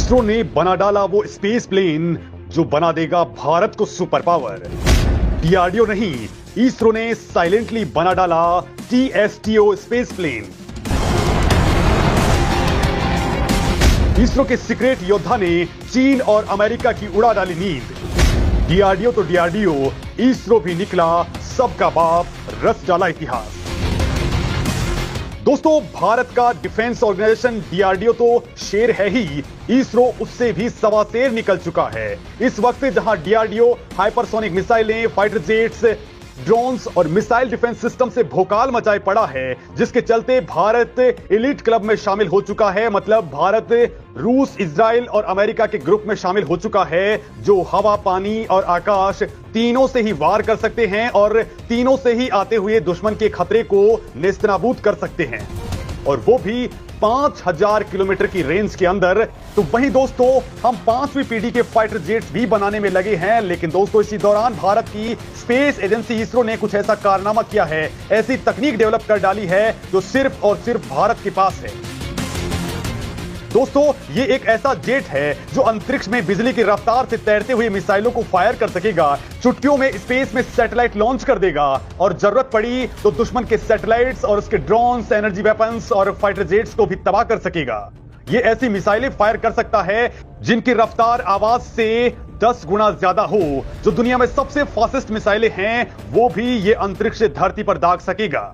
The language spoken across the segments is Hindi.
इसरो ने बना डाला वो स्पेस प्लेन जो बना देगा भारत को सुपर पावर। डीआरडीओ नहीं, इसरो ने साइलेंटली बना डाला टीएसटीओ स्पेस प्लेन। इसरो के सीक्रेट योद्धा ने चीन और अमेरिका की उड़ा डाली नींद। डीआरडीओ तो डीआरडीओ, इसरो भी निकला सबका बाप, रच डाला इतिहास। दोस्तों, भारत का डिफेंस ऑर्गेनाइजेशन डीआरडीओ तो शेर है ही, इसरो उससे भी सवा शेर निकल चुका है। इस वक्त जहां डीआरडीओ हाइपरसोनिक मिसाइलें, फाइटर जेट्स, ड्रोन्स और मिसाइल डिफेंस सिस्टम से भोकाल मचाए पड़ा है, जिसके चलते भारत एलिट क्लब में शामिल हो चुका है। मतलब भारत रूस, इजराइल और अमेरिका के ग्रुप में शामिल हो चुका है, जो हवा, पानी और आकाश तीनों से ही वार कर सकते हैं और तीनों से ही आते हुए दुश्मन के खतरे को नेस्तनाबूद कर सकते हैं, और वो भी 5000 किलोमीटर की रेंज के अंदर। तो वहीं दोस्तों, हम 5वीं पीढ़ी के फाइटर जेट्स भी बनाने में लगे हैं। लेकिन दोस्तों, इसी दौरान भारत की स्पेस एजेंसी इसरो ने कुछ ऐसा कारनामा किया है, ऐसी तकनीक डेवलप कर डाली है जो सिर्फ और सिर्फ भारत के पास है। दोस्तों, ये एक ऐसा जेट है जो अंतरिक्ष में बिजली की रफ्तार से तैरते हुए मिसाइलों को फायर कर सकेगा, चुटकियों में स्पेस में सैटेलाइट लॉन्च कर देगा और जरूरत पड़ी तो दुश्मन के सैटेलाइट्स और उसके ड्रोन्स, एनर्जी वेपन्स और फाइटर जेट्स को भी तबाह कर सकेगा। ये ऐसी मिसाइलें फायर कर सकता है जिनकी रफ्तार आवाज से 10 गुना ज्यादा हो। जो दुनिया में सबसे फास्टेस्ट मिसाइलें हैं, वो भी ये अंतरिक्ष से धरती पर दाग सकेगा।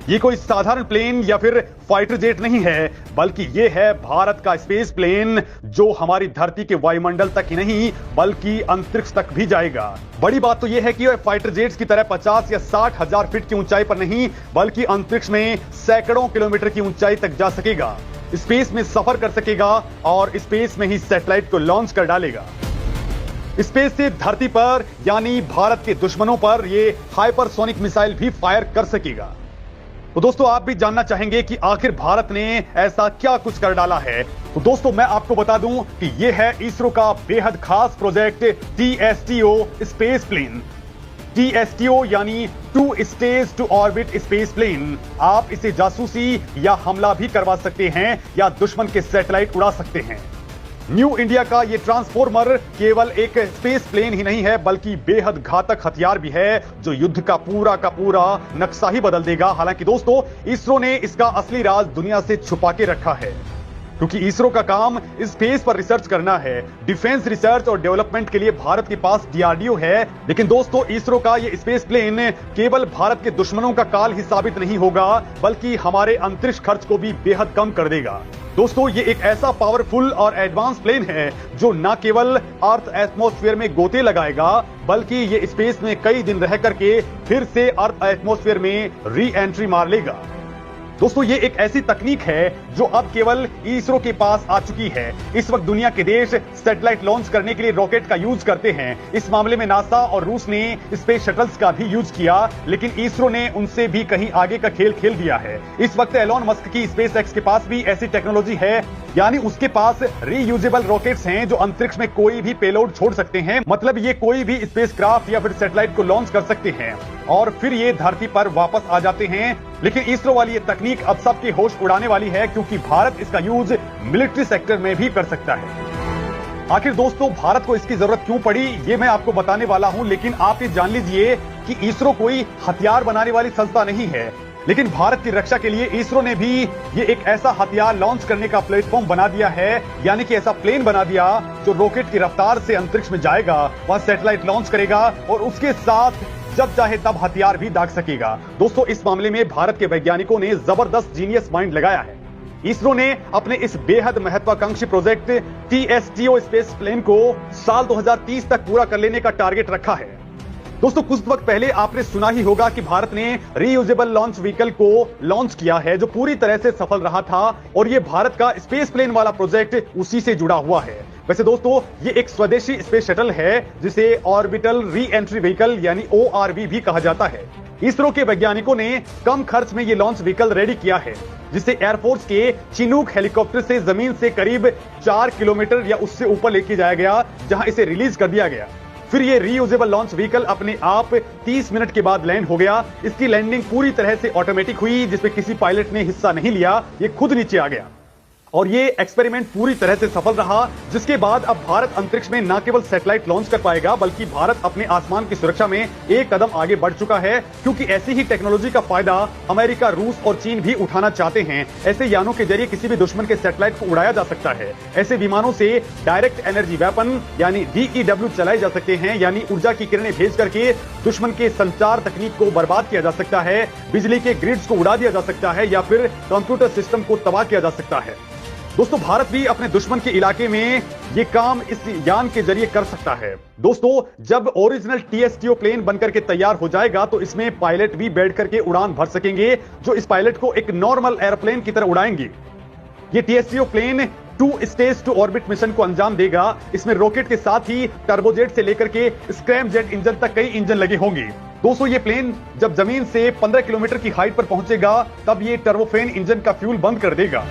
ये कोई साधारण प्लेन या फिर फाइटर जेट नहीं है, बल्कि ये है भारत का स्पेस प्लेन, जो हमारी धरती के वायुमंडल तक ही नहीं बल्कि अंतरिक्ष तक भी जाएगा। बड़ी बात तो यह है कि वह फाइटर जेट्स की तरह 50 या 60 हजार फीट की ऊंचाई पर नहीं, बल्कि अंतरिक्ष में सैकड़ों किलोमीटर की ऊंचाई तक जा सकेगा, स्पेस में सफर कर सकेगा और स्पेस में ही सैटेलाइट को लॉन्च कर डालेगा। स्पेस से धरती पर यानी भारत के दुश्मनों पर यह हाइपरसोनिक मिसाइल भी फायर कर सकेगा। तो दोस्तों, आप भी जानना चाहेंगे कि आखिर भारत ने ऐसा क्या कुछ कर डाला है। तो दोस्तों, मैं आपको बता दूं कि यह है इसरो का बेहद खास project TSTO space plane. TSTO यानी two stage to orbit space plane. आप इसे जासूसी या हमला भी करवा सकते हैं या दुश्मन के सैटेलाइट उड़ा सकते हैं। न्यू इंडिया का ये ट्रांसफॉर्मर केवल एक स्पेस प्लेन ही नहीं है, बल्कि बेहद घातक हथियार भी है, जो युद्ध का पूरा नक्शा ही बदल देगा। हालांकि दोस्तों, इसरो ने इसका असली राज दुनिया से छुपा के रखा है, क्योंकि इसरो का काम स्पेस पर रिसर्च करना है। डिफेंस रिसर्च और डेवलपमेंट के लिए भारत के पास डीआरडीओ है। लेकिन दोस्तों, इसरो का ये स्पेस प्लेन केवल भारत के दुश्मनों का काल ही साबित नहीं होगा, बल्कि हमारे अंतरिक्ष खर्च को भी बेहद कम कर देगा। दोस्तों, ये एक ऐसा पावरफुल और एडवांस प्लेन है जो न केवल अर्थ एटमॉस्फेयर में गोते लगाएगा, बल्कि ये स्पेस में कई दिन रह करके फिर से अर्थ एटमॉस्फेयर में री एंट्री मार लेगा। दोस्तों, ये एक ऐसी तकनीक है जो अब केवल इसरो के पास आ चुकी है। इस वक्त दुनिया के देश सैटेलाइट लॉन्च करने के लिए रॉकेट का यूज करते हैं। इस मामले में नासा और रूस ने स्पेस शटल्स का भी यूज किया, लेकिन इसरो ने उनसे भी कहीं आगे का खेल खेल दिया है। इस वक्त एलोन मस्क की स्पेसएक्स के पास भी ऐसी टेक्नोलॉजी है, यानी उसके पास रीयूजेबल रॉकेट्स हैं जो अंतरिक्ष में कोई भी पेलोड छोड़ सकते हैं। मतलब ये कोई भी स्पेसक्राफ्ट या फिर सैटेलाइट को लॉन्च कर सकते हैं और फिर ये धरती पर वापस आ जाते हैं। लेकिन इसरो वाली ये तकनीक अब सबके होश उड़ाने वाली है, क्योंकि भारत इसका यूज मिलिट्री सेक्टर में भी कर सकता है। आखिर दोस्तों, भारत को इसकी जरूरत क्यों पड़ी, ये मैं आपको बताने वाला हूं। लेकिन आप ये जान लीजिए कि इसरो कोई हथियार बनाने वाली संस्था नहीं है, लेकिन भारत की रक्षा के लिए इसरो ने भी ये एक ऐसा हथियार लॉन्च करने का प्लेटफॉर्म बना दिया है, यानी कि ऐसा प्लेन बना दिया जो रॉकेट की रफ्तार से अंतरिक्ष में जाएगा, वहां सैटेलाइट लॉन्च करेगा और उसके साथ जब चाहे तब हथियार भी दाग सकेगा। दोस्तों, इस मामले में भारत के वैज्ञानिकों ने जबरदस्त जीनियस माइंड लगाया है। इसरो ने अपने इस बेहद महत्वाकांक्षी प्रोजेक्ट टीएसटीओ स्पेस प्लेन को साल 2030 तक पूरा कर लेने का टारगेट रखा है। दोस्तों, कुछ वक्त पहले आपने सुना ही होगा कि भारत ने रीयूजेबल लॉन्च व्हीकल को लॉन्च किया है, जो पूरी तरह से सफल रहा था, और ये भारत का स्पेस प्लेन वाला प्रोजेक्ट उसी से जुड़ा हुआ है। वैसे दोस्तों, ये एक स्वदेशी स्पेस शटल है जिसे ऑर्बिटल री एंट्री व्हीकल यानी ORV भी कहा जाता है। इसरो के वैज्ञानिकों ने कम खर्च में ये लॉन्च व्हीकल रेडी किया है, जिसे एयरफोर्स के चिनूक हेलीकॉप्टर से जमीन से करीब 4 किलोमीटर या उससे ऊपर लेके जाया गया, जहां इसे रिलीज कर दिया गया। फिर ये रीयूजेबल लॉन्च व्हीकल अपने आप 30 मिनट के बाद लैंड हो गया। इसकी लैंडिंग पूरी तरह से ऑटोमेटिक हुई, जिसमें किसी पायलट ने हिस्सा नहीं लिया, ये खुद नीचे आ गया। और ये एक्सपेरिमेंट पूरी तरह से सफल रहा, जिसके बाद अब भारत अंतरिक्ष में न केवल सैटेलाइट लॉन्च कर पाएगा बल्कि भारत अपने आसमान की सुरक्षा में एक कदम आगे बढ़ चुका है, क्योंकि ऐसी ही टेक्नोलॉजी का फायदा अमेरिका, रूस और चीन भी उठाना चाहते हैं। ऐसे यानों के जरिए किसी भी दुश्मन के सैटेलाइट को उड़ाया जा सकता है। ऐसे विमानों से डायरेक्ट एनर्जी वेपन यानी DEW चलाए जा सकते हैं, यानी ऊर्जा की किरणें भेज करके दुश्मन के संचार तकनीक को बर्बाद किया जा सकता है, बिजली के ग्रिड्स को उड़ा दिया जा सकता है या फिर कंप्यूटर सिस्टम को तबाह किया जा सकता है। दोस्तों, भारत भी अपने दुश्मन के इलाके में ये काम इस यान के जरिए कर सकता है। दोस्तों, जब ओरिजिनल TSTO प्लेन बनकर के तैयार हो जाएगा तो इसमें पायलट भी बैठ करके उड़ान भर सकेंगे, जो इस पायलट को एक नॉर्मल एयरप्लेन की तरह उड़ाएंगे। ये TSTO plane 2 stage to orbit mission को अंजाम देगा। इसमें रॉकेट के साथ ही टर्बोजेट से लेकर के स्क्रैमजेट इंजन तक कई इंजन लगे होंगे। दोस्तों, ये प्लेन जब जमीन से 15 किलोमीटर की हाइट पर पहुंचेगा तब ये टर्बोफेन इंजन का फ्यूल बंद कर देगा।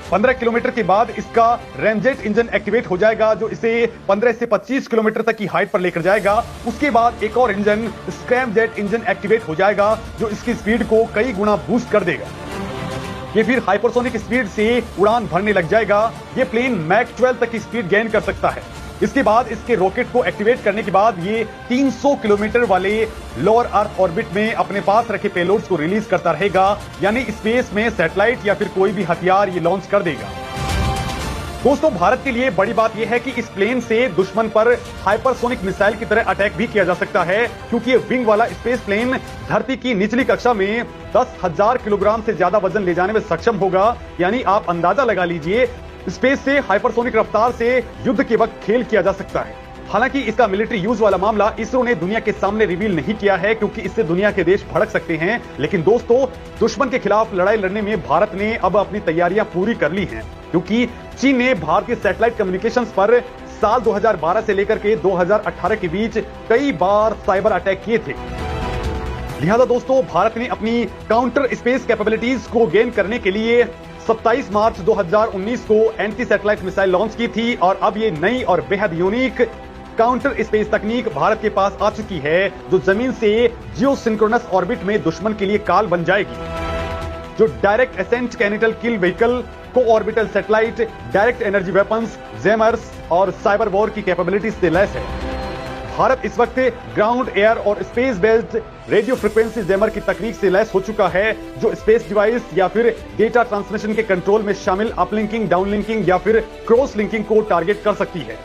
15 किलोमीटर के बाद इसका रैमजेट इंजन एक्टिवेट हो जाएगा, जो इसे 15 से 25 किलोमीटर तक की हाइट पर लेकर जाएगा। उसके बाद एक और इंजन स्क्रैमजेट इंजन एक्टिवेट हो जाएगा, जो इसकी स्पीड को कई गुना बूस्ट कर देगा। ये फिर हाइपरसोनिक स्पीड से उड़ान भरने लग जाएगा। ये प्लेन मैक 12 तक की स्पीड गेन कर सकता है। इसके बाद इसके रॉकेट को एक्टिवेट करने के बाद ये 300 किलोमीटर वाले लोअर अर्थ ऑर्बिट में अपने पास रखे पेलोड्स को रिलीज करता रहेगा, यानी स्पेस में सैटेलाइट या फिर कोई भी हथियार ये लॉन्च कर देगा। दोस्तों, भारत के लिए बड़ी बात यह है कि इस प्लेन से दुश्मन पर हाइपरसोनिक मिसाइल की तरह अटैक भी किया जा सकता है, क्योंकि ये विंग वाला स्पेस प्लेन धरती की निचली कक्षा में 10,000 किलोग्राम से ज्यादा वजन ले जाने में सक्षम होगा। यानी आप अंदाजा लगा लीजिए, स्पेस से हाइपरसोनिक रफ्तार से युद्ध के वक्त खेल किया जा सकता है। हालांकि इसका मिलिट्री यूज वाला मामला इसरो ने दुनिया के सामने रिवील नहीं किया है, क्योंकि इससे दुनिया के देश भड़क सकते हैं। लेकिन दोस्तों, दुश्मन के खिलाफ लड़ाई लड़ने में भारत ने अब अपनी तैयारियां पूरी कर ली हैं, क्योंकि चीन ने भारतीय सैटेलाइट कम्युनिकेशंस पर साल 2012 से लेकर के 2018 के बीच कई बार साइबर अटैक किए थे। लिहाजा दोस्तों, भारत ने अपनी काउंटर स्पेस कैपेबिलिटीज को गेन करने के लिए 27 मार्च 2019 को एंटी सैटेलाइट मिसाइल लॉन्च की थी, और अब ये नई और बेहद यूनिक काउंटर स्पेस तकनीक भारत के पास आ चुकी है, जो जमीन से जियो सिंक्रोनस ऑर्बिट में दुश्मन के लिए काल बन जाएगी। जो डायरेक्ट एसेंट कैनिटल किल व्हीकल, को orbital satellite, direct energy weapons, jammers और साइबर वॉर की कैपेबिलिटीज से लैस है। भारत इस वक्त ग्राउंड, एयर और space based radio frequency jammer की तकनीक से लैस हो चुका है, जो स्पेस डिवाइस या फिर डेटा ट्रांसमिशन के कंट्रोल में शामिल अपलिंकिंग, डाउनलिंकिंग या फिर क्रॉस लिंकिंग को टारगेट कर सकती है।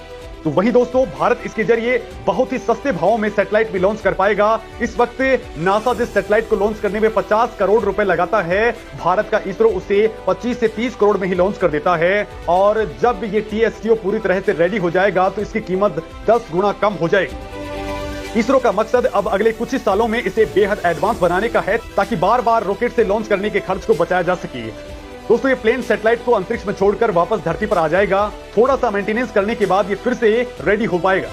तो वहीं दोस्तों, भारत इसके जरिए बहुत ही सस्ते भावों में सैटेलाइट भी लॉन्च कर पाएगा। इस वक्त नासा जिस सैटेलाइट को लॉन्च करने में 50 करोड़ रुपए लगाता है, भारत का इसरो उसे 25 से 30 करोड़ में ही लॉन्च कर देता है। और जब ये TSTO पूरी तरह से रेडी हो जाएगा तो इसकी कीमत 10 गुना कम हो जाएगी। इसरो का मकसद अब अगले कुछ ही सालों में इसे बेहद एडवांस बनाने का है, ताकि बार बार रॉकेट से लॉन्च करने के खर्च को बचाया जा सके। दोस्तों, ये प्लेन सैटेलाइट को अंतरिक्ष में छोड़कर वापस धरती पर आ जाएगा। थोड़ा सा मेंटेनेंस करने के बाद ये फिर से रेडी हो पाएगा।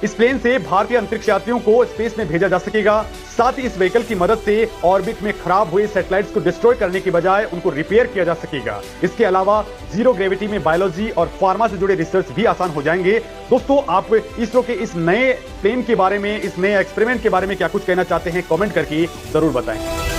इस प्लेन से भारतीय अंतरिक्ष यात्रियों को स्पेस में भेजा जा सकेगा। साथ ही इस व्हीकल की मदद से ऑर्बिट में खराब हुए सैटेलाइट्स को डिस्ट्रॉय करने की बजाय उनको रिपेयर किया जा सकेगा। इसके अलावा जीरो ग्रेविटी में बायोलॉजी और फार्मा से जुड़े रिसर्च भी आसान हो जाएंगे। दोस्तों, आप इसरो के इस नए प्लेन के बारे में, इस नए एक्सपेरिमेंट के बारे में क्या कुछ कहना चाहते हैं, कमेंट करके जरूर बताएं।